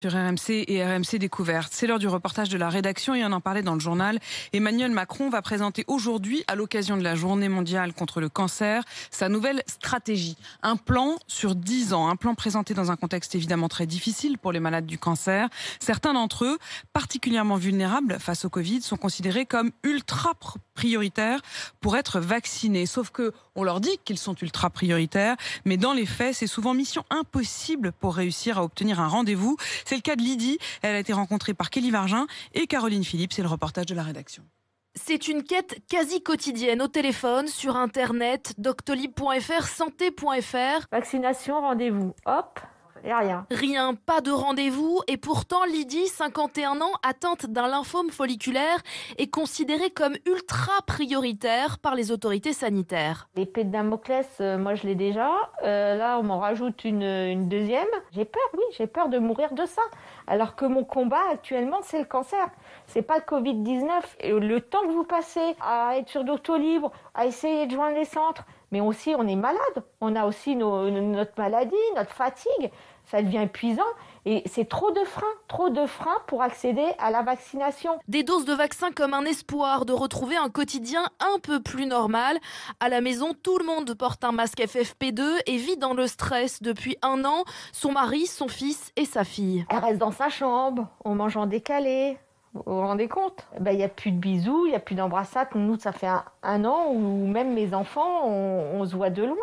Sur RMC et RMC Découverte. C'est l'heure du reportage de la rédaction et on en parlait dans le journal. Emmanuel Macron va présenter aujourd'hui, à l'occasion de la journée mondiale contre le cancer, sa nouvelle stratégie. Un plan sur 10 ans, un plan présenté dans un contexte évidemment très difficile pour les malades du cancer. Certains d'entre eux, particulièrement vulnérables face au Covid, sont considérés comme ultra prioritaires pour être vaccinés. Sauf que on leur dit qu'ils sont ultra prioritaires, mais dans les faits, c'est souvent mission impossible pour réussir à obtenir un rendez-vous. C'est le cas de Lydie. Elle a été rencontrée par Kelly Vargin et Caroline Philippe. C'est le reportage de la rédaction. C'est une quête quasi quotidienne au téléphone, sur Internet, doctolib.fr, santé.fr. Vaccination, rendez-vous. Hop, et rien. Rien, pas de rendez-vous. Et pourtant, Lydie, 51 ans, atteinte d'un lymphome folliculaire, est considérée comme ultra prioritaire par les autorités sanitaires. L'épée de Damoclès, moi je l'ai déjà. Là, on m'en rajoute une deuxième. J'ai peur, oui, j'ai peur de mourir de ça. Alors que mon combat actuellement, c'est le cancer. C'est pas le Covid-19. Et le temps que vous passez à être sur Doctolib, à essayer de joindre les centres, mais aussi on est malade. On a aussi notre maladie, notre fatigue. Ça devient épuisant et c'est trop de freins pour accéder à la vaccination. Des doses de vaccins comme un espoir de retrouver un quotidien un peu plus normal. À la maison, tout le monde porte un masque FFP2 et vit dans le stress depuis 1 an. Son mari, son fils et sa fille. Elle reste dans sa chambre, on mange en décalé. Vous vous rendez compte ? Il n'y a plus de bisous, il n'y a plus d'embrassades. Nous, ça fait un an où même mes enfants, on se voit de loin.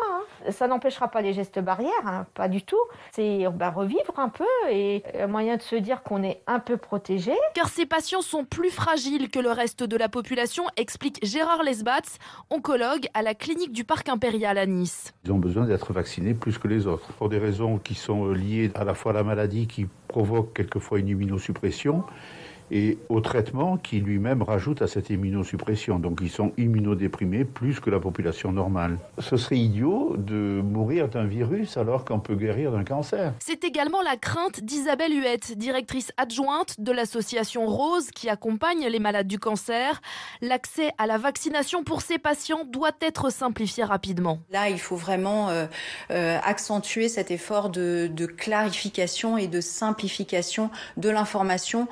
Ça n'empêchera pas les gestes barrières, pas du tout. C'est revivre un peu et un moyen de se dire qu'on est un peu protégé. Car ces patients sont plus fragiles que le reste de la population, explique Gérard Lesbatz, oncologue à la clinique du Parc Impérial à Nice. Ils ont besoin d'être vaccinés plus que les autres, pour des raisons qui sont liées à la fois à la maladie qui provoque quelquefois une immunosuppression, et au traitement qui lui-même rajoute à cette immunosuppression. Donc ils sont immunodéprimés plus que la population normale. Ce serait idiot de mourir d'un virus alors qu'on peut guérir d'un cancer. C'est également la crainte d'Isabelle Huette, directrice adjointe de l'association Rose qui accompagne les malades du cancer. L'accès à la vaccination pour ces patients doit être simplifié rapidement. Là, il faut vraiment accentuer cet effort de clarification et de simplification de l'information,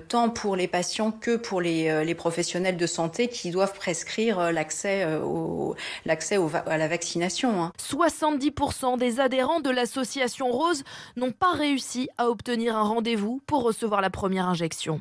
tant pour les patients que pour les professionnels de santé qui doivent prescrire l'accès à la vaccination. 70% des adhérents de l'association Rose n'ont pas réussi à obtenir un rendez-vous pour recevoir la première injection.